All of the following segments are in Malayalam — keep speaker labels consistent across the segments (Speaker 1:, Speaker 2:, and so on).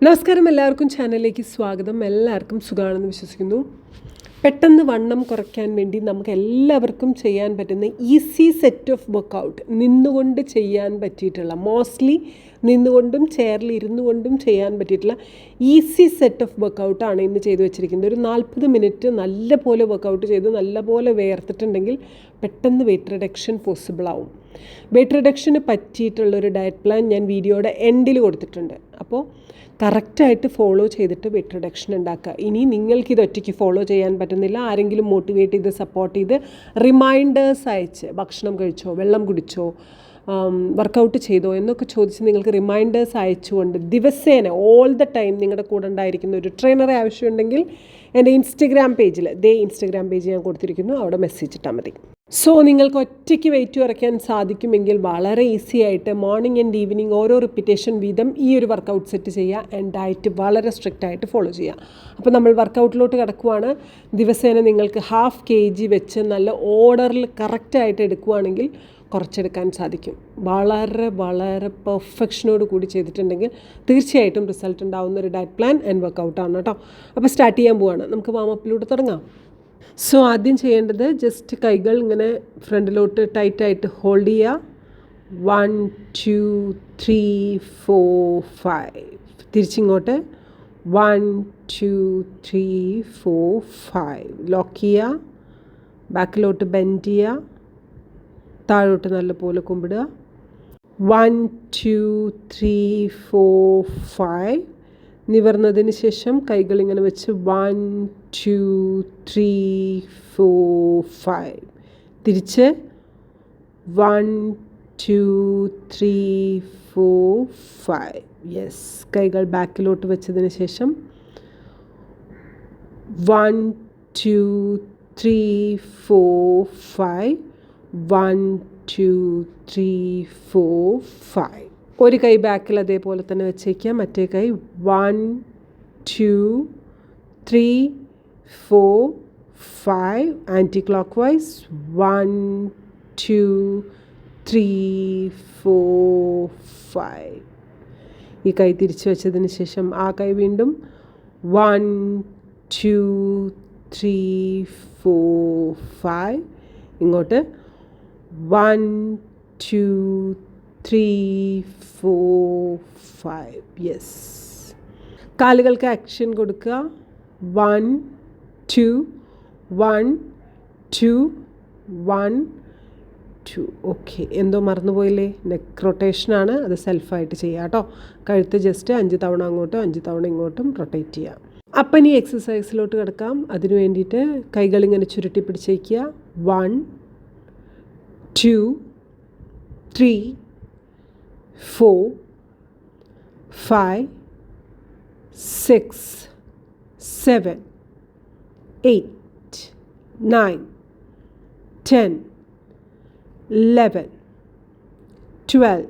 Speaker 1: നമസ്കാരം, എല്ലാവർക്കും ചാനലിലേക്ക് സ്വാഗതം. എല്ലാവർക്കും സുഖമാണെന്ന് വിശ്വസിക്കുന്നു. പെട്ടെന്ന് വണ്ണം കുറയ്ക്കാൻ വേണ്ടി നമുക്ക് എല്ലാവർക്കും ചെയ്യാൻ പറ്റുന്ന ഈസി സെറ്റ് ഓഫ് വർക്കൗട്ട്, നിന്നുകൊണ്ട് ചെയ്യാൻ പറ്റിയിട്ടുള്ള, മോസ്റ്റ്ലി നിന്നുകൊണ്ടും ചെയറിൽ ഇരുന്നു കൊണ്ടും ചെയ്യാൻ പറ്റിയിട്ടുള്ള ഈസി സെറ്റ് ഓഫ് വർക്കൗട്ടാണ് ഇന്ന് ചെയ്തു വെച്ചിരിക്കുന്നത്. ഒരു 40 മിനിറ്റ് നല്ലപോലെ വർക്കൗട്ട് ചെയ്ത് നല്ലപോലെ വേർത്തിട്ടുണ്ടെങ്കിൽ പെട്ടെന്ന് വെയ്റ്റ് റിഡക്ഷൻ പോസിബിൾ ആവും. വെയ്റ്റ് റിഡക്ഷന് പറ്റിയിട്ടുള്ളൊരു ഡയറ്റ് പ്ലാൻ ഞാൻ വീഡിയോയുടെ എൻഡിൽ കൊടുത്തിട്ടുണ്ട്. അപ്പോൾ കറക്റ്റായിട്ട് ഫോളോ ചെയ്തിട്ട് വെയ്റ്റ് റിഡക്ഷൻ ഉണ്ടാക്കുക. ഇനി നിങ്ങൾക്കിത് ഒറ്റയ്ക്ക് ഫോളോ ചെയ്യാൻ പറ്റുന്നില്ല, ആരെങ്കിലും മോട്ടിവേറ്റ് ചെയ്ത് സപ്പോർട്ട് ചെയ്ത് റിമൈൻഡേഴ്സ് അയച്ച് ഭക്ഷണം കഴിച്ചോ, വെള്ളം കുടിച്ചോ, വർക്കൗട്ട് ചെയ്തോ എന്നൊക്കെ ചോദിച്ച് നിങ്ങൾക്ക് റിമൈൻഡേഴ്സ് അയച്ചുകൊണ്ട് ദിവസേന ഓൾ ദ ടൈം നിങ്ങളുടെ കൂടെ ഉണ്ടായിരിക്കുന്ന ഒരു ട്രെയിനറെ ആവശ്യമുണ്ടെങ്കിൽ എൻ്റെ ഇൻസ്റ്റഗ്രാം പേജിൽ ഇൻസ്റ്റഗ്രാം പേജ് ഞാൻ കൊടുത്തിരിക്കുന്നു, അവിടെ മെസ്സേജ് ഇട്ടാൽ മതി. സോ നിങ്ങൾക്ക് ഒറ്റയ്ക്ക് വെയിറ്റ് കുറയ്ക്കാൻ സാധിക്കുമെങ്കിൽ വളരെ ഈസി ആയിട്ട് മോർണിംഗ് ആൻഡ് ഈവനിങ് ഓരോ റിപ്പീറ്റേഷൻ വീതം ഈ ഒരു വർക്കൗട്ട് സെറ്റ് ചെയ്യുക. ആൻഡ് ഡയറ്റ് വളരെ സ്ട്രിക്റ്റ് ആയിട്ട് ഫോളോ ചെയ്യുക. അപ്പോൾ നമ്മൾ വർക്കൗട്ടിലോട്ട് കിടക്കുവാണ്. ദിവസേന നിങ്ങൾക്ക് 1/2 kg വെച്ച് നല്ല ഓർഡറിൽ കറക്റ്റായിട്ട് എടുക്കുകയാണെങ്കിൽ കുറച്ചെടുക്കാൻ സാധിക്കും. വളരെ പെർഫെക്ഷനോട് കൂടി ചെയ്തിട്ടുണ്ടെങ്കിൽ തീർച്ചയായിട്ടും റിസൾട്ട് ഉണ്ടാവുന്ന ഒരു ഡയറ്റ് പ്ലാൻ ആൻഡ് വർക്കൗട്ടാണ് കേട്ടോ. അപ്പോൾ സ്റ്റാർട്ട് ചെയ്യാൻ പോവാണ്. നമുക്ക് വാമപ്പിലൂടെ തുടങ്ങാം. സോ ആദ്യം ചെയ്യേണ്ടത് ജസ്റ്റ് കൈകൾ ഇങ്ങനെ ഫ്രണ്ടിലോട്ട് ടൈറ്റായിട്ട് ഹോൾഡ് ചെയ്യുക. 1 2 3 4 5. തിരിച്ചിങ്ങോട്ട് 1 2 3 4 5. ലോക്ക് ചെയ്യുക. ബാക്കിലോട്ട് ബെൻഡ് ചെയ്യുക. താഴോട്ട് നല്ലപോലെ കുമ്പിടുക. 1 2 3 4 5. നിവർന്നതിന് ശേഷം കൈകൾ ഇങ്ങനെ വെച്ച് 1 2 3 4 5. തിരിച്ച് 1 2 3 4 5. യെസ്. കൈകൾ ബാക്കിലോട്ട് വെച്ചതിന് ശേഷം 1 2 3 4 5. 1 2 3 4 5. ഒരു കൈ ബാക്കിൽ അതേപോലെ തന്നെ വെച്ചേക്കുക. മറ്റേ കൈ 1 2 3 4 5. Anticlockwise 1 2 3 4 5. ഈ കൈ തിരിച്ച് വെച്ചതിന് ശേഷം ആ കൈ വീണ്ടും 1 2 3 4 5. ഇങ്ങോട്ട് 1 2 3 4 5. യെസ്. കാലുകൾക്ക് ആക്ഷൻ കൊടുക്കുക. 1 2 1 2 1 2. ഓക്കെ. എന്തോ മറന്നുപോയില്ലേ? നെക്ക് റൊട്ടേഷനാണ്, അത് സെൽഫായിട്ട് ചെയ്യുക കേട്ടോ. കഴുത്ത് ജസ്റ്റ് 5 തവണ അങ്ങോട്ടും 5 തവണ ഇങ്ങോട്ടും റൊട്ടേറ്റ് ചെയ്യുക. അപ്പം ഇനി എക്സസൈസിലോട്ട് കിടക്കാം. അതിന് വേണ്ടിയിട്ട് കൈകളിങ്ങനെ ചുരുട്ടി പിടിച്ചേക്കുക. 1 2 3 4 5 6 7 8 9 10 11 12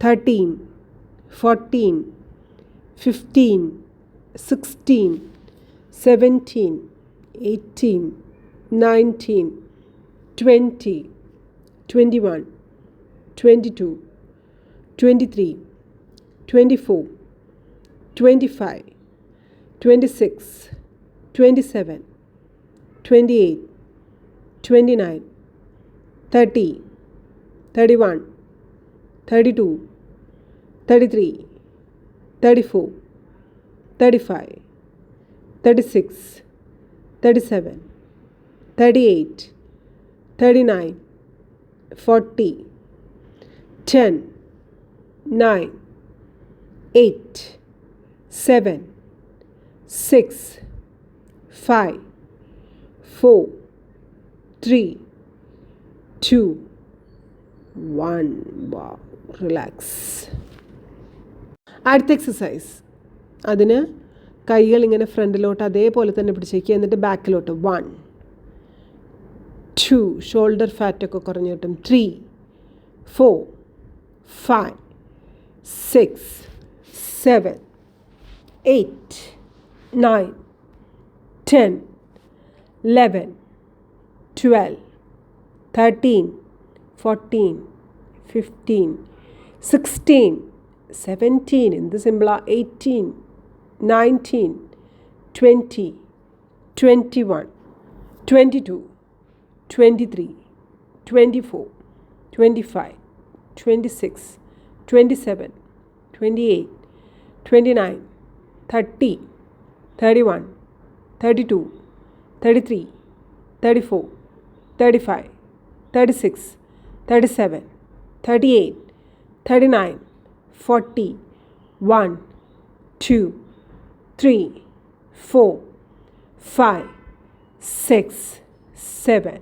Speaker 1: 13 14 15 16 17 18 19 20 21 22 23 24 25 26 27 28 29 30 31 32 33 34 35 36 37 38 39 40 10 9 8 7 6 5 4 3 2 1. Wow. റിലാക്സ്. അടുത്ത എക്സസൈസ്. അതിന് കൈകൾ ഇങ്ങനെ ഫ്രണ്ടിലോട്ട് അതേപോലെ തന്നെ പിടിച്ചേക്കുക. എന്നിട്ട് ബാക്കിലോട്ട് 1 2. ഷോൾഡർ ഫാറ്റൊക്കെ കുറഞ്ഞു കിട്ടും. 3 4 5 6 7 8 9 10 11 12 13 14 15 16 17 എന്ത് സിമ്പിളാ 18 19 20 21 22 23 24 25 26 27 28 29 30 31 32 33 34 35 36 37 38 39 40 1 2 3 4 5 6 7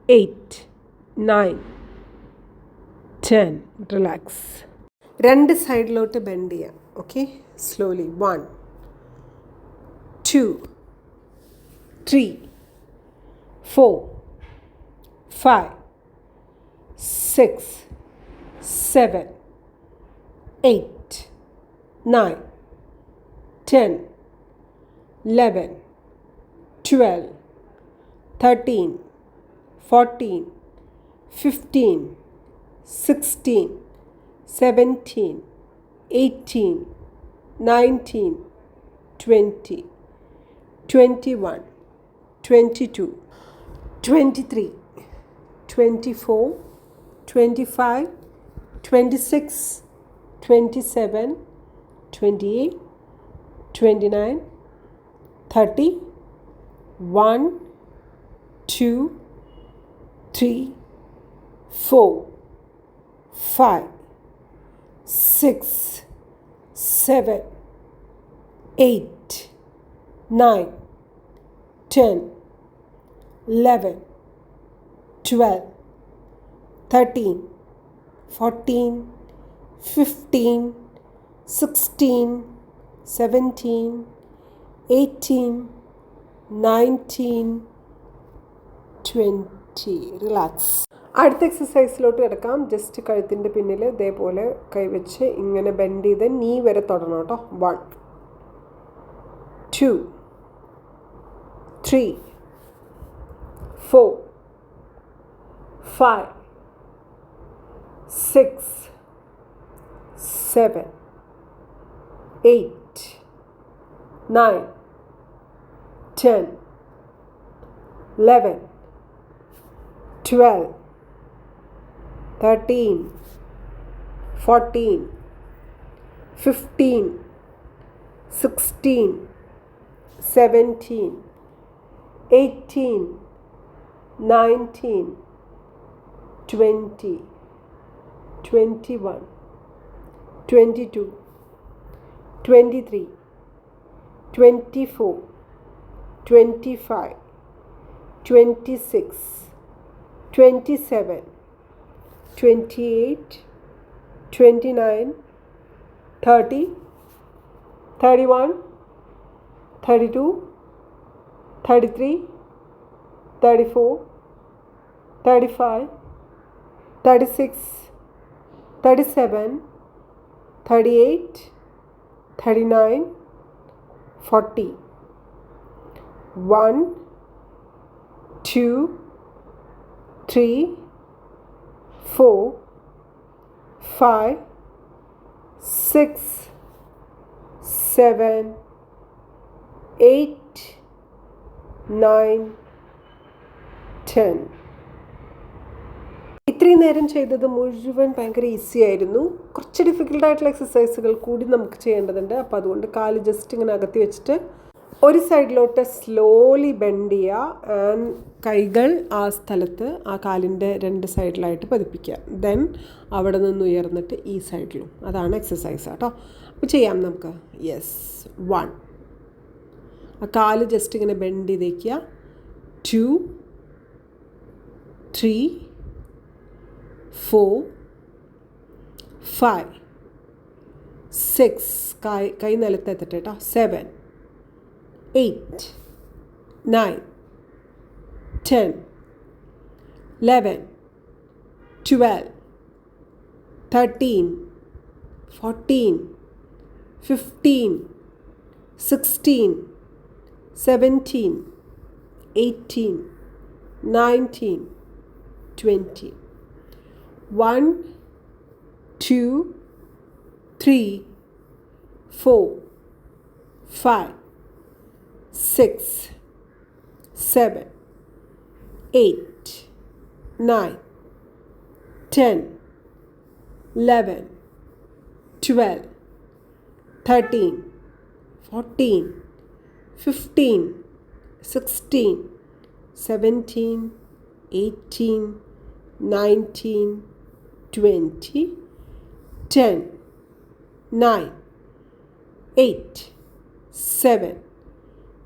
Speaker 1: 8 9 10 റിലാക്സ്. രണ്ട് സൈഡിലോട്ട് ബെൻഡ് ചെയ്യാം. Okay, slowly 1 2 3 4 5 6 7 8 9 10 11 12 13 14 15 16 17 18 19 20 21 22 23 24 25 26 27 28 29 30 1 2 3 4 5 6 7 8 9 10 11 12 13 14 15 16 17 18 19 20 relax. അടുത്ത എക്സസൈസിലോട്ട് കിടക്കാം. ജസ്റ്റ് കഴുത്തിൻ്റെ പിന്നിൽ ഇതേപോലെ കൈവച്ച് ഇങ്ങനെ ബെൻഡ് ചെയ്ത് നീ വരെ തൊടണം കേട്ടോ. 1 2 3 4 5 6 7 8 9 10 11 12 13 14 15 16 17 18 19 20 21 22 23 24 25 26 27 28 29 30 31 32 33 34 35 36 37 38 39 40 1 2 3 4 5 6 7 8 9 10. ഇത്രയും നേരം ചെയ്തത് മുഴുവൻ ഭയങ്കര ഈസി ആയിരുന്നു. കുറച്ച് ഡിഫിക്കൽട്ടായിട്ടുള്ള എക്സസൈസുകൾ കൂടി നമുക്ക് ചെയ്യേണ്ടതുണ്ട്. അപ്പോൾ അതുകൊണ്ട് കാല് ജസ്റ്റ് ഇങ്ങനെ അകത്തി വെച്ചിട്ട് ഒരു സൈഡിലോട്ട് സ്ലോലി ബെൻഡ് ചെയ്യുക ആൻഡ് കൈകൾ ആ സ്ഥലത്ത് ആ കാലിൻ്റെ രണ്ട് സൈഡിലായിട്ട് പതിപ്പിക്കുക. ദെൻ അവിടെ നിന്ന് ഉയർന്നിട്ട് ഈ സൈഡിലും. അതാണ് എക്സസൈസ് കേട്ടോ. അപ്പോൾ ചെയ്യാം നമുക്ക്. യെസ് 1 ആ കാല് ജസ്റ്റ് ഇങ്ങനെ ബെൻഡ് ചെയ്ത് വയ്ക്കുക. 2 3 4 5 6 കൈ നിലത്തെത്തട്ടെ കേട്ടോ. 7 8 9 10 11 12 13 14 15 16 17 18 19 20 1 2 3, 4, 5, 6, 7, 8, 9, 10, 11, 12, 13, 14, 15, 16, 17, 18, 19, 20, 10, 9, 8, 7,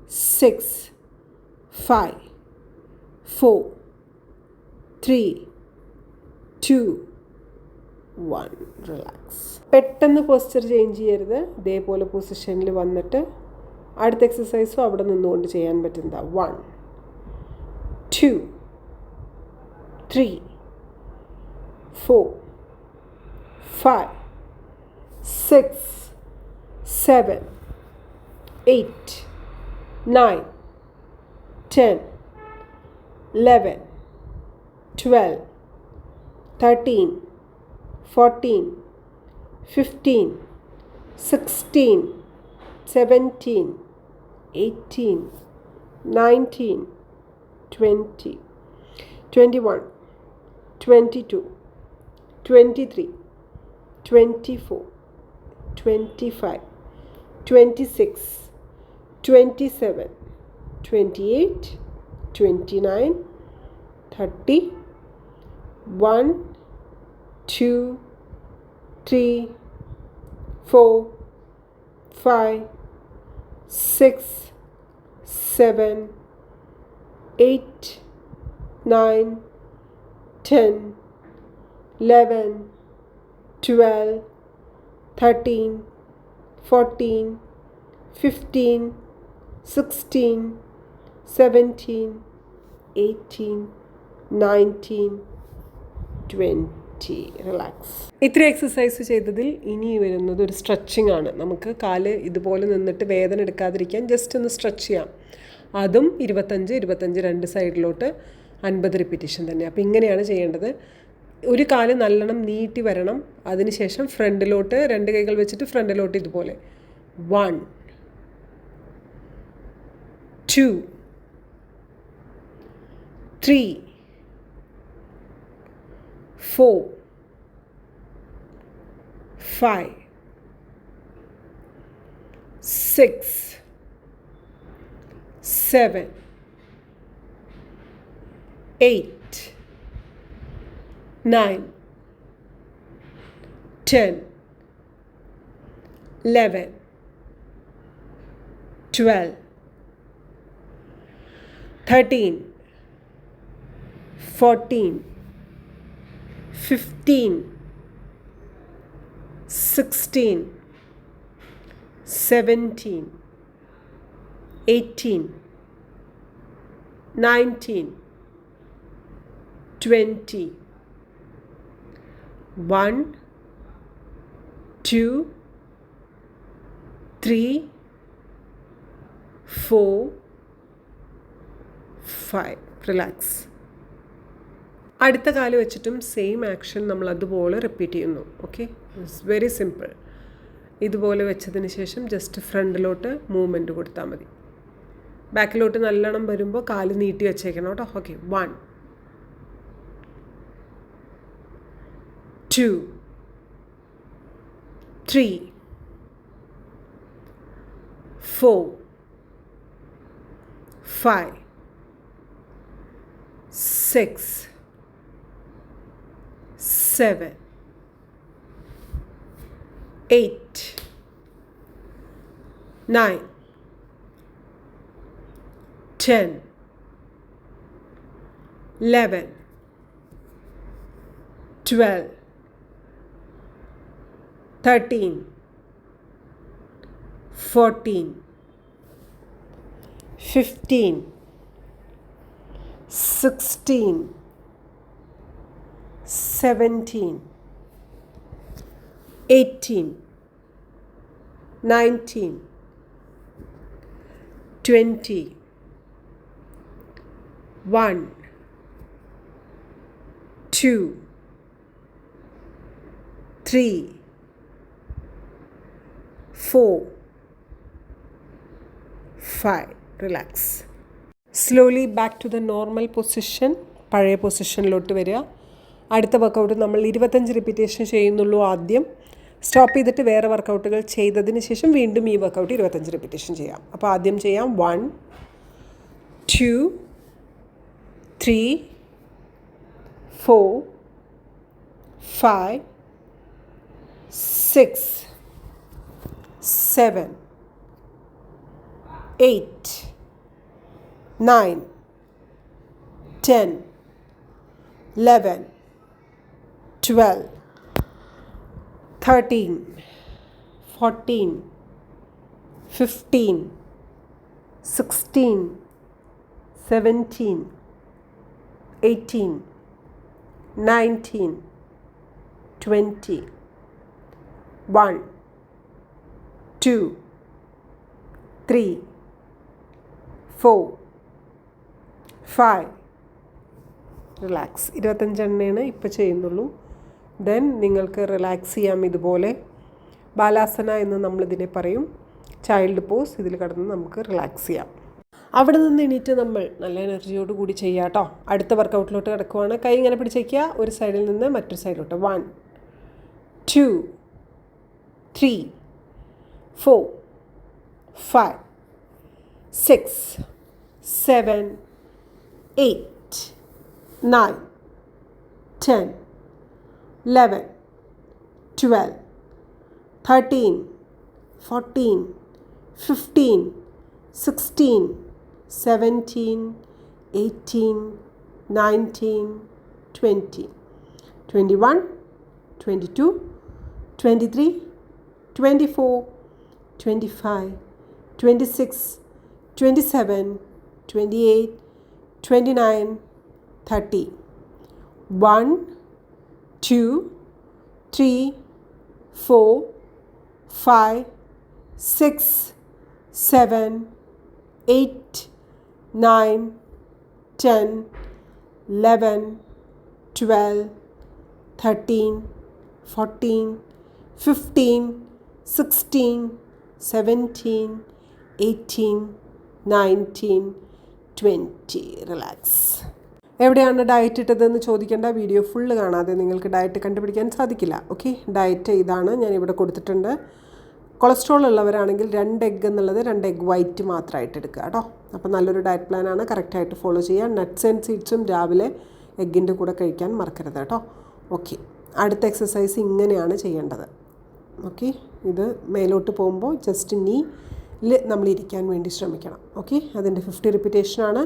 Speaker 1: 6, 5, 4, 3, 2, 1. റിലാക്സ്. പെട്ടെന്ന് പോസ്ചർ ചേഞ്ച് ചെയ്യരുത്. ഇതേപോലെ പൊസിഷനിൽ വന്നിട്ട് അടുത്ത എക്സസൈസും അവിടെ നിന്നുകൊണ്ട് ചെയ്യാൻ പറ്റുന്നതാണ്. 1, 2, 3, 4, 5, 6, 7, 8, 9, 10, 11, 12, 13, 14, 15, 16, 17, 18, 19, 20, 21, 22, 23, 24, 25, 26, 27, 28, 29, 30, 1, 2, 3, 4, 5, 6, 7, 8, 9, 10, 11, 12, 13, 14, 15, 16, 17, 18, 19, 20. റിലാക്സ്. ഇത്ര എക്സസൈസ് ചെയ്തതിൽ ഇനി വരുന്നത് ഒരു സ്ട്രെച്ചിങ് ആണ്. നമുക്ക് കാല് ഇതുപോലെ നിന്നിട്ട് വേദന എടുക്കാതിരിക്കാൻ ജസ്റ്റ് ഒന്ന് സ്ട്രെച്ച് ചെയ്യാം. അതും 25, 25 രണ്ട് സൈഡിലോട്ട് 50 റിപ്പീറ്റേഷൻ തന്നെ. അപ്പോൾ ഇങ്ങനെയാണ് ചെയ്യേണ്ടത്. ഒരു കാല് നല്ലോണം നീട്ടി വരണം. അതിനുശേഷം ഫ്രണ്ടിലോട്ട് 2 കൈകൾ വെച്ചിട്ട് ഫ്രണ്ടിലോട്ട് ഇതുപോലെ 1, 2, 3, 4, 5, 6, 7, 8, 9, 10, 11, 12, 13, 14, 15, 16, 17, 18, 19, 20, 1, 2, 3, 4, 5. റിലാക്സ്. അടുത്ത കാല് വെച്ചിട്ടും സെയിം ആക്ഷൻ നമ്മൾ അതുപോലെ റിപ്പീറ്റ് ചെയ്യുന്നു. Okay, it's very simple. ഇതുപോലെ വെച്ചതിന് ശേഷം ജസ്റ്റ് ഫ്രണ്ടിലോട്ട് മൂവ്മെൻറ്റ് കൊടുത്താൽ മതി. ബാക്കിലോട്ട് നല്ലോണം വരുമ്പോൾ കാല് നീട്ടി വെച്ചേക്കണം കേട്ടോ. Okay, 1, 2, 3, 4, 5, 6, 7, 8, 9, 10, 11, 12, 13, 14, 15, 16, 17, 18, 19, 20, 1, 2, 3, 4, 5. Relax. Slowly back to the normal position. പഴയ പൊസിഷനിലോട്ട് വരിക. അടുത്ത വർക്കൗട്ട് നമ്മൾ 25 റിപ്പീറ്റേഷൻ ചെയ്യുന്നുള്ളൂ ആദ്യം. സ്റ്റോപ്പ് ചെയ്തിട്ട് വേറെ വർക്കൗട്ടുകൾ ചെയ്തതിന് ശേഷം വീണ്ടും ഈ വർക്കൗട്ട് 25 റിപ്പീറ്റേഷൻ ചെയ്യാം. അപ്പോൾ ആദ്യം ചെയ്യാം 1, 2, 3, 4, 5, 6, 7, 8, 9, 10, 11, 12, 13, 14, 15, 16, 17, 18, 19, 20, 1, 2, 3, 4, 5. റിലാക്സ്. 25 എണ്ണയാണ് ഇപ്പോൾ ചെയ്യുന്നുള്ളൂ. ദെൻ നിങ്ങൾക്ക് റിലാക്സ് ചെയ്യാം. ഇതുപോലെ ബാലാസന എന്ന് നമ്മളിതിനെ പറയും. Child pose. ഇതിൽ കിടന്ന് നമുക്ക് റിലാക്സ് ചെയ്യാം. അവിടെ നിന്ന് എണീറ്റ് നമ്മൾ നല്ല എനർജിയോട് കൂടി ചെയ്യാം കേട്ടോ. അടുത്ത വർക്കൗട്ടിലോട്ട് കിടക്കുവാണ്. കൈ ഇങ്ങനെ പിടിച്ചേക്കുക. ഒരു സൈഡിൽ നിന്ന് മറ്റൊരു സൈഡിലോട്ട്. 1, 2, 3, 4, 5, 6, 7, 8, 9, 10, 11, 12, 13, 14, 15, 16, 17, 18, 19, 20, 21, 22, 23, 24, 25, 26, 27, 28, 29, 30. 1, 2, 3, 4, 5, 6, 7, 8, 9, 10, 11, 12, 13, 14, 15, 16, 17, 18, 19, 20. റിലാക്സ്. എവിടെയാണ് ഡയറ്റ് ഇട്ടതെന്ന് ചോദിക്കേണ്ട. വീഡിയോ ഫുള്ള് കാണാതെ നിങ്ങൾക്ക് ഡയറ്റ് കണ്ടുപിടിക്കാൻ സാധിക്കില്ല. ഓക്കെ, ഡയറ്റ് ഇതാണ് ഞാനിവിടെ കൊടുത്തിട്ടുണ്ട്. കൊളസ്ട്രോൾ ഉള്ളവരാണെങ്കിൽ 2 എഗ്ഗ് എന്നുള്ളത് 2 എഗ്ഗ് വൈറ്റ് മാത്രമായിട്ട് എടുക്കുക കേട്ടോ. അപ്പോൾ നല്ലൊരു ഡയറ്റ് പ്ലാനാണ്. കറക്റ്റായിട്ട് ഫോളോ ചെയ്യുക. നട്ട്സ് ആൻഡ് സീഡ്സും രാവിലെ എഗ്ഗിൻ്റെ കൂടെ കഴിക്കാൻ മറക്കരുത് കേട്ടോ. ഓക്കെ, അടുത്ത എക്സസൈസ് ഇങ്ങനെയാണ് ചെയ്യേണ്ടത്. ഓക്കെ, ഇത് മേലോട്ട് പോകുമ്പോൾ ജസ്റ്റ് നീയിൽ നമ്മൾ ഇരിക്കാൻ വേണ്ടി ശ്രമിക്കണം. ഓക്കെ, അതിൻ്റെ 50 റിപ്പീറ്റേഷനാണ്.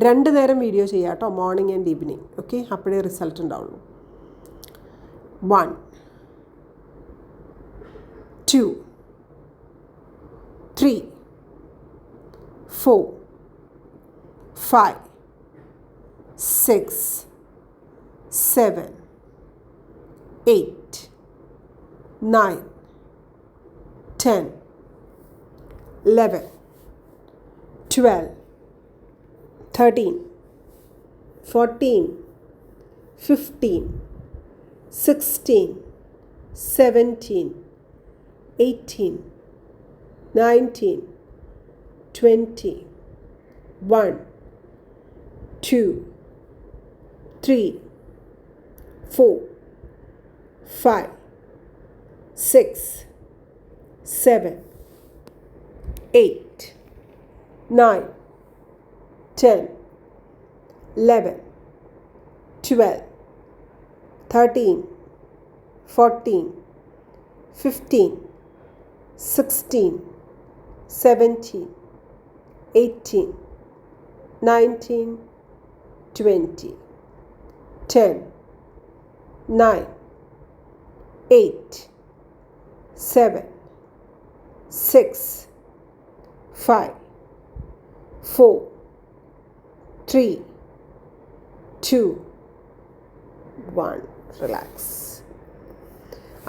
Speaker 1: 2 നേരം വീഡിയോ ചെയ്യാം കേട്ടോ, മോർണിംഗ് ആൻഡ് ഈവനിങ്. ഓക്കെ, അപ്പോഴേ റിസൾട്ട് ഉണ്ടാവുള്ളൂ. 1, 2, 3, 4, 5, 6, 7, 8, 9, 10, 11, 12, 13, 14, 15, 16, 17, 18, 19, 20, 1, 2, 3, 4, 5, 6, 7, 8, 9, 10, 11, 12, 13, 14, 15, 16, 17, 18, 19, 20, 10, 9, 8, 7, 6, 5, 4, 3, 2, 1. റിലാക്സ്.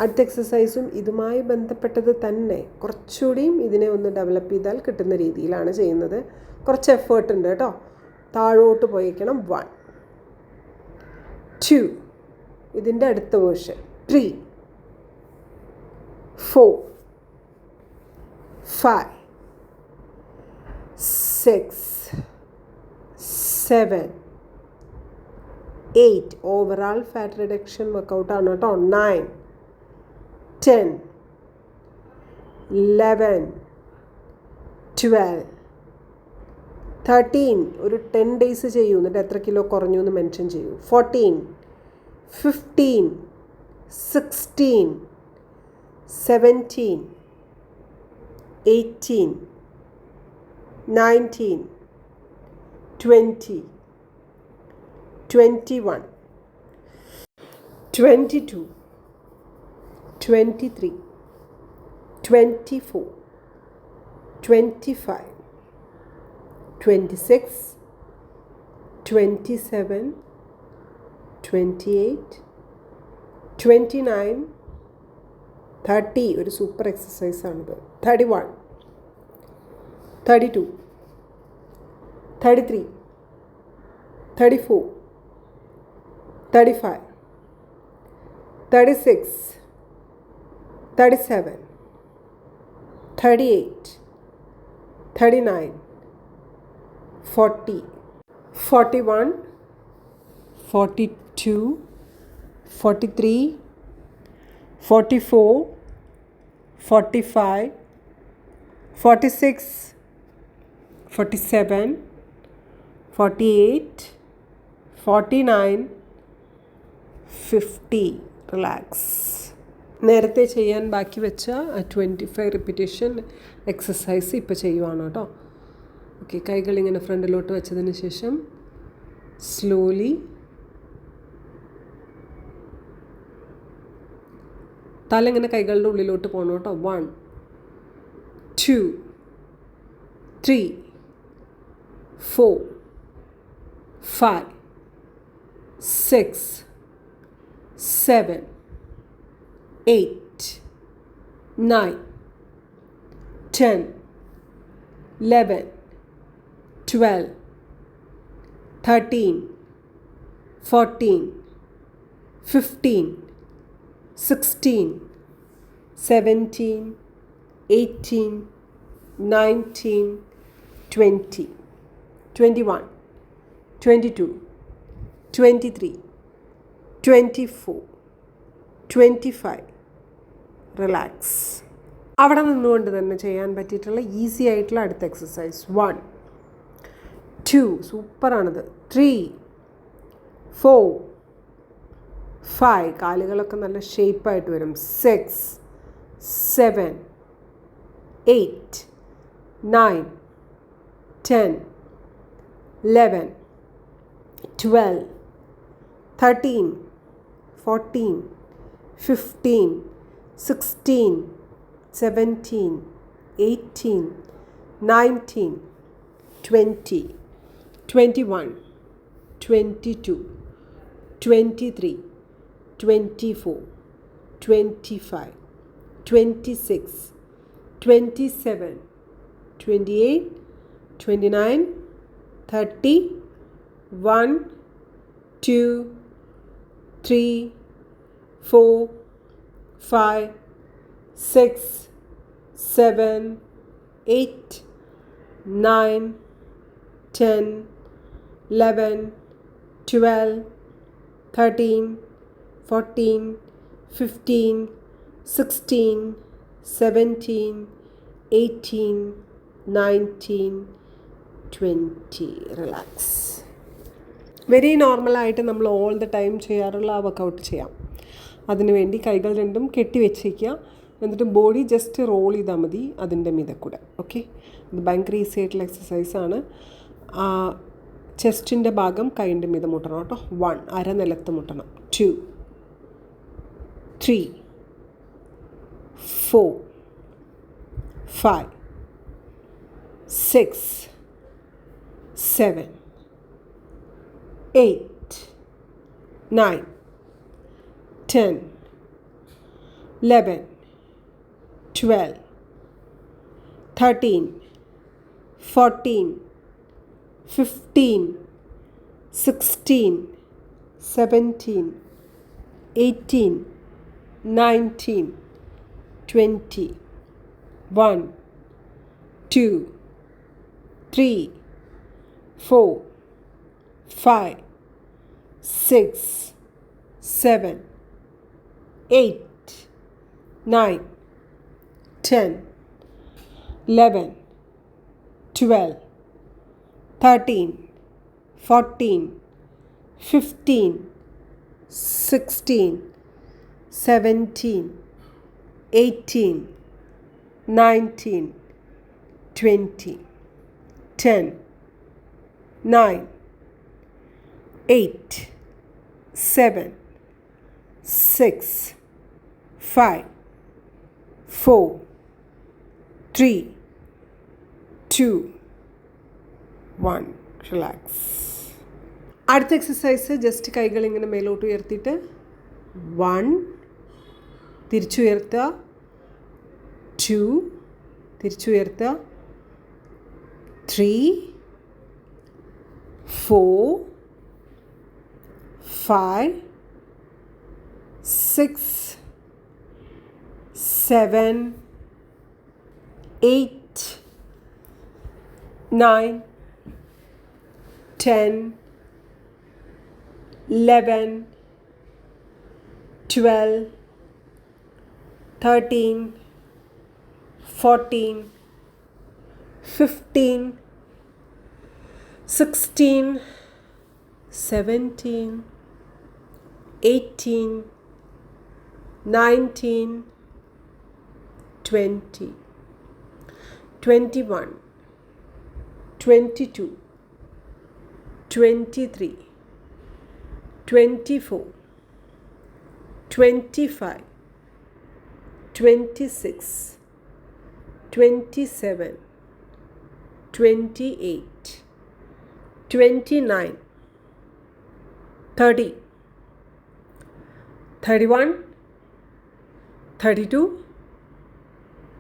Speaker 1: അടുത്ത എക്സസൈസും ഇതുമായി ബന്ധപ്പെട്ടത് തന്നെ. കുറച്ചുകൂടിയും ഇതിനെ ഒന്ന് ഡെവലപ്പ് ചെയ്താൽ കിട്ടുന്ന രീതിയിലാണ് ചെയ്യുന്നത്. കുറച്ച് എഫേർട്ട് ഉണ്ട് കേട്ടോ. താഴോട്ട് പോയിക്കണം. 1, 2, ഇതിൻ്റെ അടുത്ത version 3, 4, 5, 6, 7, 8. Overall fat reduction workout ആണ് കേട്ടോ. 9, 10, 11, 12, 13. ഒരു 10 days ചെയ്യൂ, എന്നിട്ട് എത്ര കിലോ കുറഞ്ഞു എന്ന് മെൻഷൻ ചെയ്യൂ. 14, 15, 16, 17, 18, 19, 20, 21, 22, 23, 24, 25, 26, 27, 28, 29, 30. ഒരു സൂപ്പർ എക്സസൈസ് ആണിത്. 31, 32, 33, 34, 35, 36, 37, 38, 39, 40, 41, 42, 43, 44, 45, 46, 47, 48, 49, 50. റിലാക്സ്. നേരത്തെ ചെയ്യാൻ ബാക്കി വെച്ച 25 റിപ്പീറ്റേഷൻ എക്സസൈസ് ഇപ്പോൾ ചെയ്യുവാണ് കേട്ടോ. ഓക്കെ, കൈകളിങ്ങനെ ഫ്രണ്ടിലോട്ട് വെച്ചതിന് ശേഷം സ്ലോലി തല ഇങ്ങനെ കൈകളുടെ ഉള്ളിലോട്ട് പോകണം കേട്ടോ. 1, 2, 3, 4, 5, 6, 7, 8, 9, 10, 11, 12, 13, 14, 15, 16, 17, 18, 19, 20, 21, 22, 23, 24, 25. റിലാക്സ്. അവിടെ നിന്നുകൊണ്ട് തന്നെ ചെയ്യാൻ പറ്റിയിട്ടുള്ള ഈസി ആയിട്ടുള്ള അടുത്ത എക്സസൈസ്. 1, 2, സൂപ്പറാണിത്. 3, 4, 5. കാലുകളൊക്കെ നല്ല ഷേപ്പായിട്ട് വരും. 6, 7, 8, 9, 10, 11, 12, 13, 14, 15, 16, 17, 18, 19, 20, 21, 22, 23, 24, 25, 26, 27, 28, 29, 30, 1, 2, 3, 4, 5, 6, 7, 8, 9, 10, 11, 12, 13, 14, 15, 16, 17, 18, 19, 20. റിലാക്സ്. വെരി നോർമലായിട്ട് നമ്മൾ ഓൾ ദ ടൈം ചെയ്യാറുള്ള ആ വർക്കൗട്ട് ചെയ്യാം. അതിനുവേണ്ടി കൈകൾ രണ്ടും കെട്ടി വെച്ചേക്കുക. എന്നിട്ട് ബോഡി ജസ്റ്റ് റോൾ ചെയ്താൽ മതി അതിൻ്റെ മീതെ കൂടെ. ഓക്കെ, ഇത് ഭയങ്കര ഈസി ആയിട്ടുള്ള എക്സസൈസാണ്. ചെസ്റ്റിൻ്റെ ഭാഗം കൈൻ്റെ മീതെ മുട്ടണം കേട്ടോ. 1, അര നിലത്ത് മുട്ടണം. 2, 3, 4, 5, 6, 7, 8, 9, 10, 11, 12, 13, 14, 15, 16, 17, 18, 19, 20, 1, 2, 3, 4, 5, 6, 7, 8, 9, 10, 11, 12, 13, 14, 15, 16, 17, 18, 19, 20, 10, 9, 8, 7, 6, 5, 4, 3, 2, 1. റിലാക്സ്. അടുത്ത എക്സസൈസ് ജസ്റ്റ് കൈകൾ ഇങ്ങനെ മേലോട്ട് ഉയർത്തിയിട്ട് 1 തിരിച്ചുയർത്തുക, 2 തിരിച്ചുയർത്തുക, 3, 4, 5, 6, 7, 8, 9, 10, 11, 12, 13, 14, 15, 16, 17, 18, 19, 20, 21, 22, 23, 24, 25, 26, 27, 28, 29, 30, 31, 32,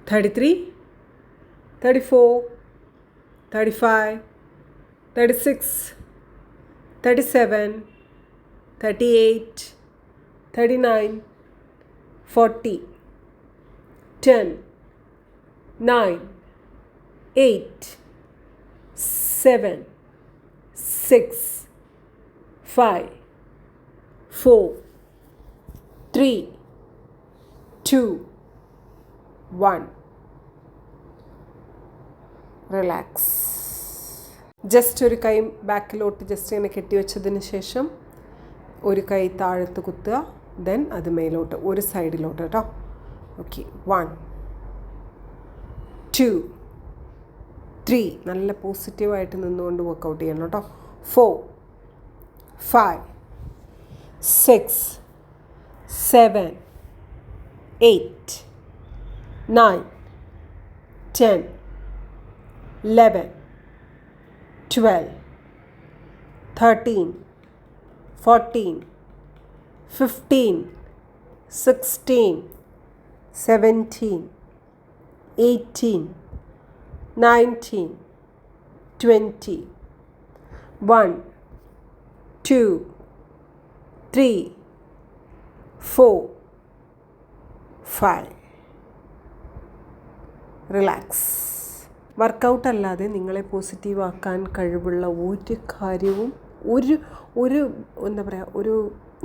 Speaker 1: 33, 34, 35, 36, 37, 38, 39, 40, 10, 9, 8, 7, 6, 5, 4, 3, 2, 1. റിലാക്സ്. ജസ്റ്റ് ഒരു കൈ ബാക്കിലോട്ട് ജസ്റ്റ് ഇങ്ങനെ കെട്ടിവെച്ചതിന് ശേഷം ഒരു കൈ താഴത്ത് കുത്തുക, ദെൻ അത് മേലോട്ട് ഒരു സൈഡിലോട്ട് കേട്ടോ. ഓക്കെ, 1, 2, 3 നല്ല പോസിറ്റീവായിട്ട് നിന്നുകൊണ്ട് വർക്കൗട്ട് ചെയ്യണം കേട്ടോ. 4, 5, 6, 7, 8, 9, 10, 11, 12, 13, 14, 15, 16, 17, 18, 19, 20, 1, 2, 3, 4, 5. റിലാക്സ്. വർക്കൗട്ട് അല്ലാതെ നിങ്ങളെ പോസിറ്റീവാക്കാൻ കഴിവുള്ള ഒരു കാര്യവും ഒരു എന്താ പറയുക, ഒരു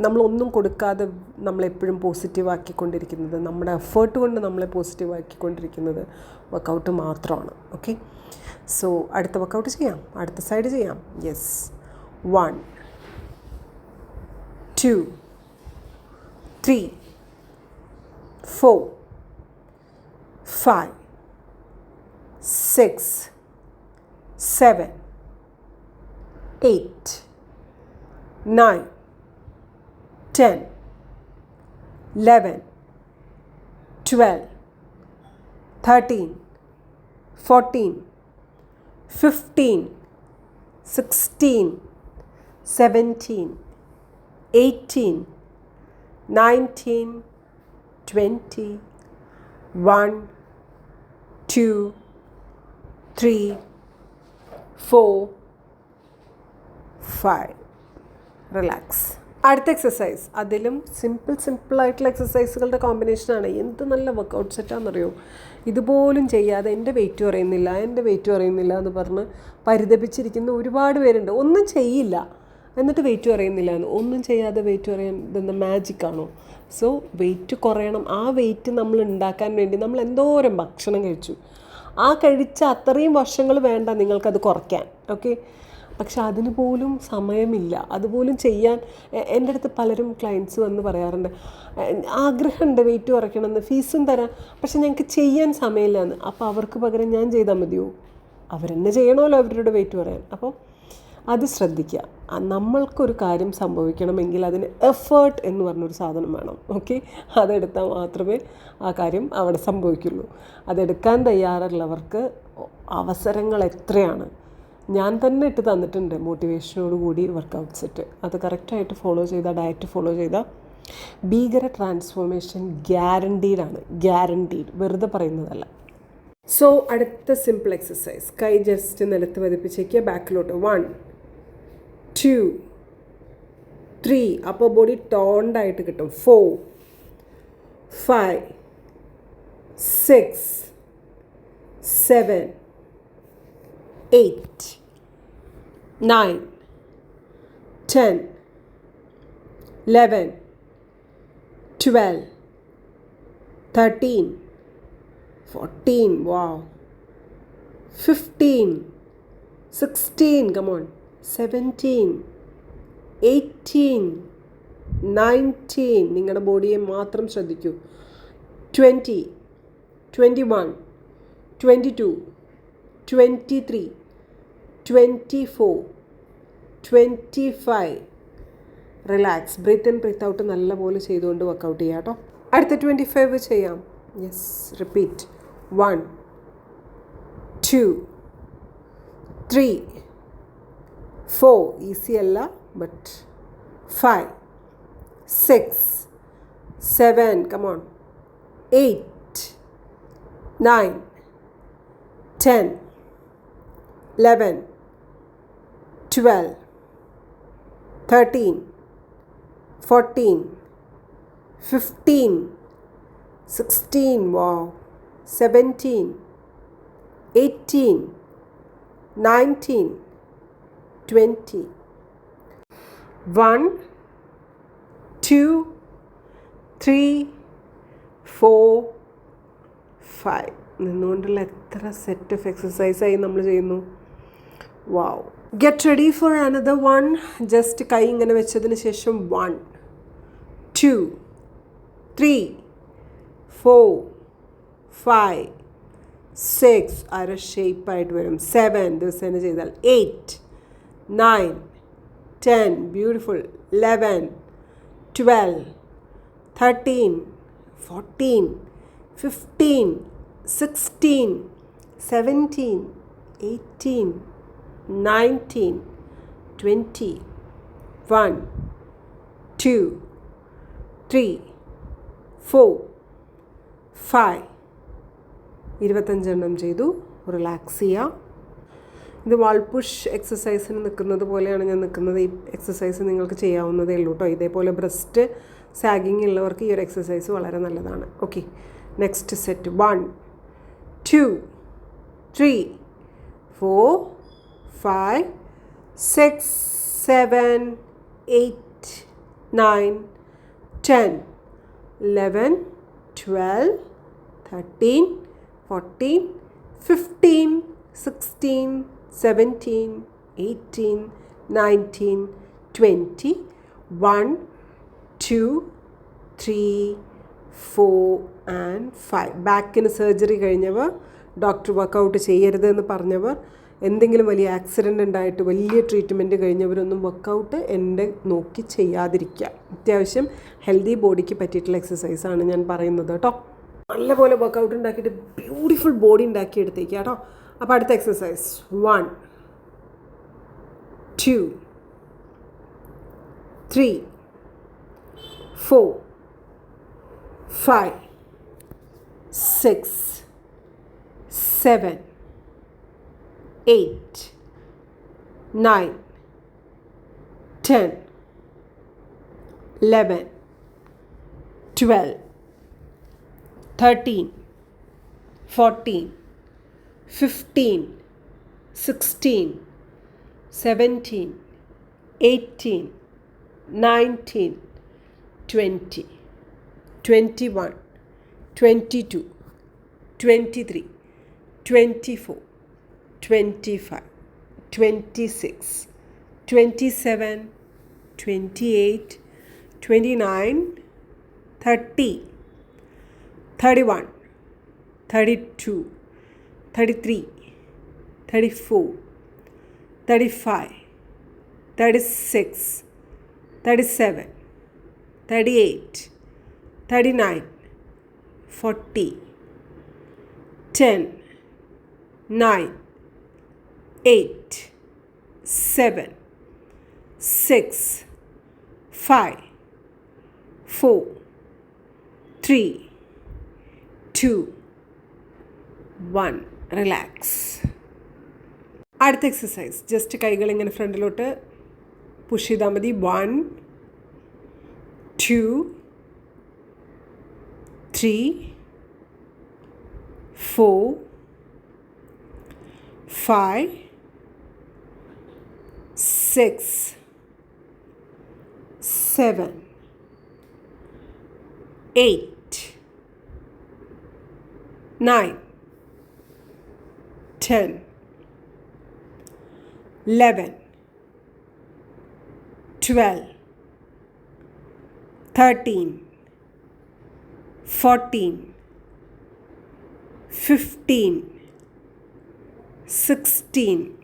Speaker 1: നമ്മളൊന്നും കൊടുക്കാതെ നമ്മളെപ്പോഴും പോസിറ്റീവാക്കിക്കൊണ്ടിരിക്കുന്നത്, നമ്മുടെ എഫേർട്ട് കൊണ്ട് നമ്മളെ പോസിറ്റീവാക്കിക്കൊണ്ടിരിക്കുന്നത് വർക്കൗട്ട് മാത്രമാണ്. ഓക്കെ, സോ അടുത്ത വർക്കൗട്ട് ചെയ്യാം, അടുത്ത സൈഡ് ചെയ്യാം. യെസ്, 1, 2, 3, 4, 5, 6, 7, 8, 9, 10, 11, 12, 13, 14, 15, 16, 17, 18, 19, 20, 1, 2, 3, 4, 5. റിലാക്സ്. അടുത്ത എക്സസൈസ്, അതിലും സിമ്പിളായിട്ടുള്ള എക്സസൈസുകളുടെ കോമ്പിനേഷനാണ്. എന്ത് നല്ല വർക്കൗട്ട് സെറ്റാണെന്നറിയോ. ഇതുപോലും ചെയ്യാതെ എൻ്റെ വെയിറ്റ് കുറയുന്നില്ല എന്ന് പറഞ്ഞ് പരിതപിച്ചിരിക്കുന്ന ഒരുപാട് പേരുണ്ട്. ഒന്നും ചെയ്യില്ല എന്നിട്ട് വെയിറ്റ് കുറയുന്നില്ല എന്ന്. ഒന്നും ചെയ്യാതെ വെയിറ്റ് കുറയാൻ ഇതെന്താ മാജിക്കാണോ? So wait കുറയണം. ആ വെയിറ്റ് നമ്മൾ ഉണ്ടാക്കാൻ വേണ്ടി നമ്മൾ എന്തോരം ഭക്ഷണം കഴിച്ചു. ആ കഴിച്ച അത്രയും വർഷങ്ങൾ വേണ്ട നിങ്ങൾക്കത് കുറയ്ക്കാൻ. ഓക്കെ, പക്ഷെ അതിന് പോലും സമയമില്ല. അതുപോലും ചെയ്യാൻ എൻ്റെ അടുത്ത് പലരും ക്ലയൻസ് വന്ന് പറയാറുണ്ട്, ആഗ്രഹമുണ്ട് വെയിറ്റ് കുറയ്ക്കണമെന്ന്, ഫീസും തരാം, പക്ഷെ ഞങ്ങൾക്ക് ചെയ്യാൻ സമയമില്ല എന്ന്. അപ്പോൾ അവർക്ക് പകരം ഞാൻ ചെയ്താൽ മതിയോ? അവരെന്നെ ചെയ്യണമല്ലോ അവരുടെ വെയിറ്റ് കുറയാൻ. അപ്പോൾ അത് ശ്രദ്ധിക്കുക. നമ്മൾക്കൊരു കാര്യം സംഭവിക്കണമെങ്കിൽ അതിന് എഫേർട്ട് എന്ന് പറഞ്ഞൊരു സാധനം വേണം. ഓക്കെ, അതെടുത്താൽ മാത്രമേ ആ കാര്യം അവിടെ സംഭവിക്കുള്ളൂ. അതെടുക്കാൻ തയ്യാറുള്ളവർക്ക് അവസരങ്ങൾ എത്രയാണ്. ഞാൻ തന്നെ ഇട്ട് തന്നിട്ടുണ്ട് മോട്ടിവേഷനോട് കൂടി വർക്കൗട്ട് സെറ്റ്. അത് കറക്റ്റായിട്ട് ഫോളോ ചെയ്താൽ, ഡയറ്റ് ഫോളോ ചെയ്താൽ ഭീകര ട്രാൻസ്ഫോർമേഷൻ ഗ്യാരണ്ടീഡാണ്. വെറുതെ പറയുന്നതല്ല. സോ അടുത്ത സിമ്പിൾ എക്സസൈസ്, കൈ ജസ്റ്റ് നിലത്ത് പതിപ്പിച്ചേക്കുക, ബാക്കിലോട്ട് 1 2 3, അപ്പോൾ ബോഡി ടോണ്ടായിട്ട് കിട്ടും. 4 5 6 7 8 9 10 11 12 13 14, wow, 15 16, come on, 17 18 19, നിങ്ങളുടെ ബോഡിയെ മാത്രം ശ്രദ്ധിക്കൂ. 20 21 22 23 24 25. Relax, breathe in breathe out നല്ലപോലെ ചെയ്തുകൊണ്ട് വർക്കൗട്ട് ചെയ്യാം കേട്ടോ. അടുത്ത 25 ചെയ്യാം. Yes, repeat. 1 2 3 4, ഈസി അല്ല ബട്ട് 5 6 7, come on, 8 9 10 11 12 13 14 15 16, wow, 17 18 19 20. 1 2 3 4 5. നിന്നുകൊണ്ടുള്ള എത്ര സെറ്റ് ഓഫ് എക്സസൈസായി നമ്മൾ ചെയ്യുന്നു. Wow. Get ready for another 1. Just കൈ ഇങ്ങനെ വെച്ചതിന് ശേഷം 1 2 3 4 5 6, അര ഷേപ്പായിട്ട് വരും. 7 ദിവസേന ചെയ്താൽ 8 9 10, ബ്യൂട്ടിഫുൾ. 11 12 13 14 15 16 17 18 19 20. 1 2 3 4 5. 25 എണ്ണം ചെയ്തു. റിലാക്സ് ചെയ്യുക. ഇത് വാൾ പുഷ് എക്സസൈസിന് നിൽക്കുന്നത് പോലെയാണ് ഞാൻ നിൽക്കുന്നത്. ഈ എക്സസൈസ് നിങ്ങൾക്ക് ചെയ്യാവുന്നതേ ഉള്ളൂ കേട്ടോ. ഇതേപോലെ ബ്രസ്റ്റ് സാഗിങ് ഉള്ളവർക്ക് ഈ ഒരു എക്സസൈസ് വളരെ നല്ലതാണ്. Okay, next set. 1 2 3 4 5 6 7 8 9 10 11 12 13 14 15 16 17 18 19 20. 1 2 3 4 and 5. ബാക്കിന് surgery കഴിഞ്ഞവർ, doctor workout ചെയ്യരുതെന്ന് പറഞ്ഞവർ, എന്തെങ്കിലും വലിയ ആക്സിഡൻ്റ് ഉണ്ടായിട്ട് വലിയ ട്രീറ്റ്മെൻറ്റ് കഴിഞ്ഞവരൊന്നും വർക്കൗട്ട് എൻ്റെ നോക്കി ചെയ്യാതിരിക്കുക. അത്യാവശ്യം ഹെൽത്തി ബോഡിക്ക് പറ്റിയിട്ടുള്ള എക്സസൈസാണ് ഞാൻ പറയുന്നത് കേട്ടോ. നല്ലപോലെ വർക്കൗട്ട് ഉണ്ടാക്കിയിട്ട് ബ്യൂട്ടിഫുൾ ബോഡി ഉണ്ടാക്കിയെടുത്തേക്കുക കേട്ടോ. അപ്പോൾ അടുത്ത എക്സസൈസ്. 1 2 3 4 5 6 7 8 9 10 11, 12, 13, 14, 15, 16, 17, 18, 19, 20, 21, 22, 23, 24, 25, 26, 27, 28, 29, 30, 31, 32, 33, 34, 35, 36, 37, 38, 39, 40, 10, 9, 8, 7, 6, 5, 4, 3, 2, 1. റിലാക്സ്. അടുത്ത എക്സസൈസ്, ജസ്റ്റ് കൈകൾ ഇങ്ങനെ ഫ്രണ്ടിലോട്ട് പുഷ് ചെയ്താൽ മതി. 1, 2, 3, 4, 5, 6, 7, 8, 9, 10, 11, 12, 13, 14, 15, 16,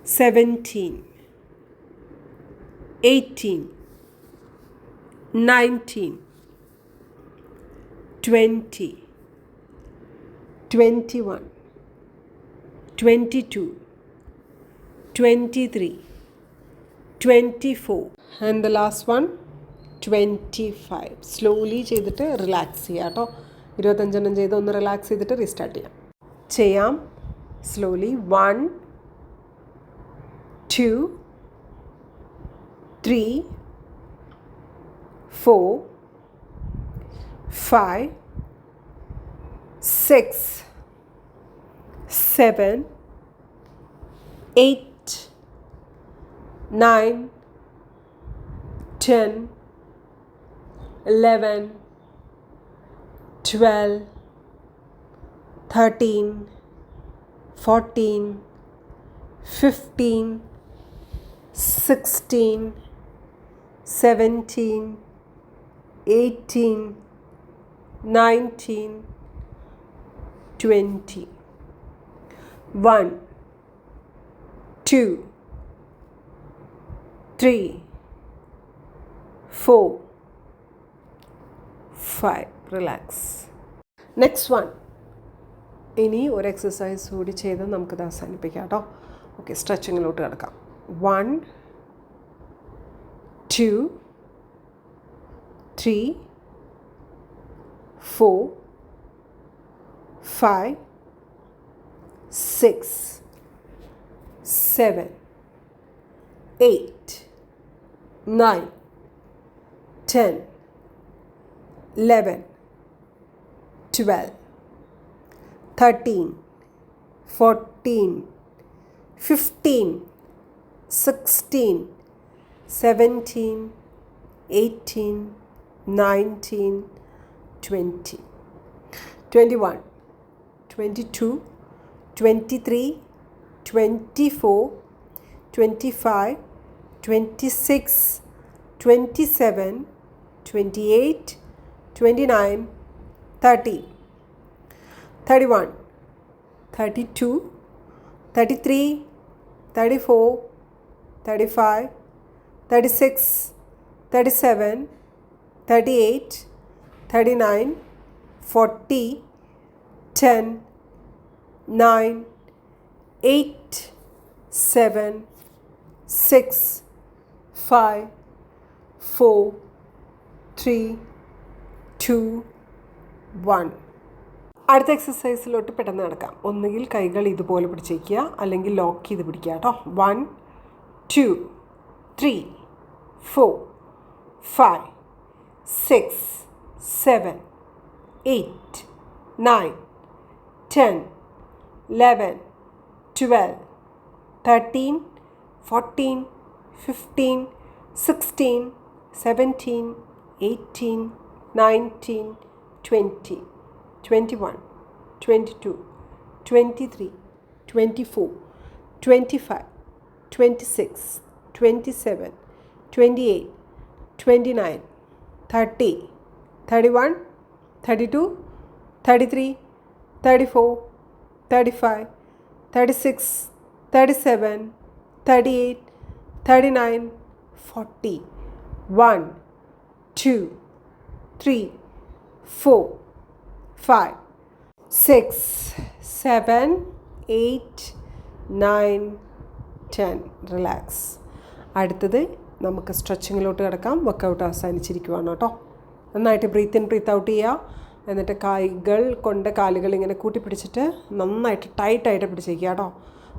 Speaker 1: 17, 18, 19, 20, 21, 22, 23, 24, and the last one 25. Slowly ചെയ്തിട്ട് റിലാക്സ് ചെയ്യാം കേട്ടോ. 25 ചെയ്ത് ഒന്ന് റിലാക്സ് ചെയ്തിട്ട് റീസ്റ്റാർട്ട് ചെയ്യാം. സ്ലോലി. 1, 2, 3, 4, 5, 6, 7, 8, 9, 10, 11, 12, 13, 14, 15, 16, 17, 18, 19, 20. 1, 2, 3, 4, 5. റിലാക്സ്. Next one. ഇനി ഒരു എക്സസൈസ് കൂടി ചെയ്ത് നമുക്കിത് അവസാനിപ്പിക്കാം കേട്ടോ. ഓക്കെ, സ്ട്രെച്ചിങ്ങിലോട്ട് കിടക്കാം. 1, 2, 3, 4, 5, 6, 7, 8, 9, 10, 11, 12, 13, 14, 15, 16, 17, 18, 19, 20, 21, 22, 23, 24, 25, 26, 27, 28, 29, 30, 31, 32, 33, 34, 35, 36, 37, 38, 39, 40, 10, 9, 8, 7, 6, 5, 4, 3, 2, 1. അടുത്ത എക്സസൈസിലോട്ട് പെട്ടെന്ന് നടക്കാം. ഒന്നുകിൽ കൈകൾ ഇതുപോലെ പിടിച്ചേക്കുക, അല്ലെങ്കിൽ ലോക്ക് ചെയ്ത് പിടിക്കുക കേട്ടോ. 1, 2, 3, 4, 5, 6, 7, 8, 9, 10, 11, 12, 13, 14, 15, 16, 17, 18, 19, 20, 21, 22, 23, 24, 25, 26, 27, 28, 29, 30, 31, 32, 33, 34, 35, 36, 37, 38, 39, 40, 1, 2, 3, 4, 5, 6, 7, 8, 9, 10. റിലാക്സ്. അടുത്തത് നമുക്ക് സ്ട്രെച്ചിങ്ങിലോട്ട് കിടക്കാം. വർക്കൗട്ട് അവസാനിച്ചിരിക്കുവാണ് കേട്ടോ. നന്നായിട്ട് ബ്രീത്ത് ഇൻ ബ്രീത്ത് ഔട്ട് ചെയ്യുക. എന്നിട്ട് കൈകൾ കൊണ്ട് കാലുകൾ ഇങ്ങനെ കൂട്ടിപ്പിടിച്ചിട്ട് നന്നായിട്ട് ടൈറ്റായിട്ട് പിടിച്ചേക്കുക കേട്ടോ.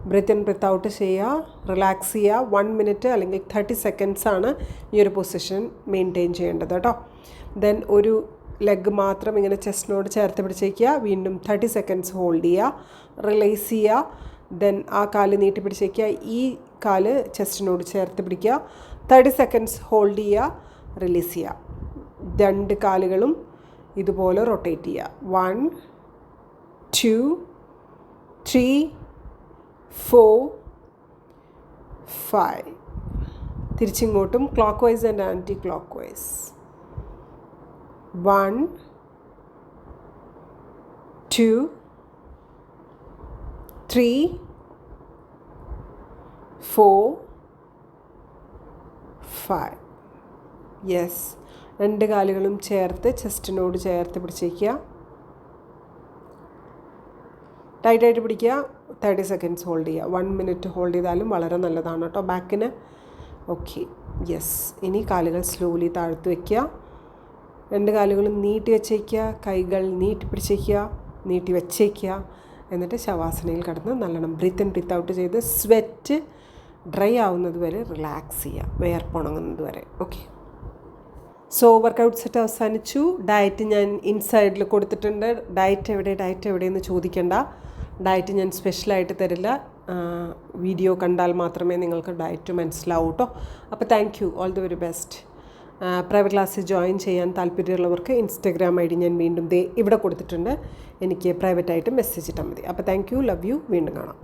Speaker 1: ബ്രീത്ത് ഇൻ ബ്രീത്ത് ഔട്ട് ചെയ്യുക, റിലാക്സ് ചെയ്യുക. 1 മിനിറ്റ് അല്ലെങ്കിൽ 30 സെക്കൻഡ്സാണ് ഈ ഒരു പൊസിഷൻ മെയിൻറ്റെയിൻ ചെയ്യേണ്ടത് കേട്ടോ. ദെൻ ഒരു ലെഗ് മാത്രം ഇങ്ങനെ ചെസ്റ്റിനോട് ചേർത്ത് പിടിച്ചേക്കുക. വീണ്ടും 30 സെക്കൻഡ്സ് ഹോൾഡ് ചെയ്യുക, റിലീസ് ചെയ്യുക. ദെൻ ആ കാല് നീട്ടി പിടിച്ചേക്കുക. ഈ കാല് ചെസ്റ്റിനോട് ചേർത്ത് പിടിക്കുക. 30 സെക്കൻഡ്സ് ഹോൾഡ് ചെയ്യുക, റിലീസ് ചെയ്യുക. 2 കാലുകളും ഇതുപോലെ റൊട്ടേറ്റ് ചെയ്യുക. 1, 2, 3, 4, 5. തിരിച്ചിങ്ങോട്ടും clockwise and anticlockwise. 1, 2, 3, 4, 5. Yes. 2 കാലുകളും ചേർത്ത് ചെസ്റ്റിനോട് ചേർത്ത് പിടിച്ചേക്കുക. ടൈറ്റായിട്ട് പിടിക്കുക. 30 സെക്കൻഡ്സ് ഹോൾഡ് ചെയ്യുക. 1 മിനിറ്റ് ഹോൾഡ് ചെയ്താലും വളരെ നല്ലതാണ് കേട്ടോ ബാക്കിന്. Okay, yes. ഇനി കാലുകൾ സ്ലോലി താഴ്ത്തി വയ്ക്കുക. 2 കാലുകളും നീട്ടി വെച്ചേക്കുക. കൈകൾ നീട്ടി പിടിച്ചേക്കുക, നീട്ടി വെച്ചേക്കുക. എന്നിട്ട് ശവാസനയിൽ കിടന്ന് നല്ലോണം ബ്രീത്ത് ഇൻ ബ്രീത്ത് ഔട്ട് ചെയ്ത് സ്വെറ്റ് ഡ്രൈ ആവുന്നത് വരെ റിലാക്സ് ചെയ്യുക, വിയർപ്പുണങ്ങുന്നത് വരെ. ഓക്കെ, സോ വർക്കൗട്ട് സെറ്റ് അവസാനിച്ചു. ഡയറ്റ് ഞാൻ ഇൻസൈഡിൽ കൊടുത്തിട്ടുണ്ട്. ഡയറ്റ് എവിടെയെന്ന് ചോദിക്കേണ്ട. ഡയറ്റ് ഞാൻ സ്പെഷ്യലായിട്ട് തരില്ല. വീഡിയോ കണ്ടാൽ മാത്രമേ നിങ്ങൾക്ക് ഡയറ്റ് മനസ്സിലാവൂ കേട്ടോ. അപ്പോൾ thank you, all the very best. Private ക്ലാസ്സിൽ ജോയിൻ ചെയ്യാൻ താല്പര്യമുള്ളവർക്ക് ഇൻസ്റ്റഗ്രാം ID ഞാൻ വീണ്ടും ഇവിടെ കൊടുത്തിട്ടുണ്ട്. എനിക്ക് പ്രൈവറ്റായിട്ട് മെസ്സേജ് ഇട്ടാൽ മതി. അപ്പോൾ താങ്ക് യു, ലവ് യു. വീണ്ടും കാണാം.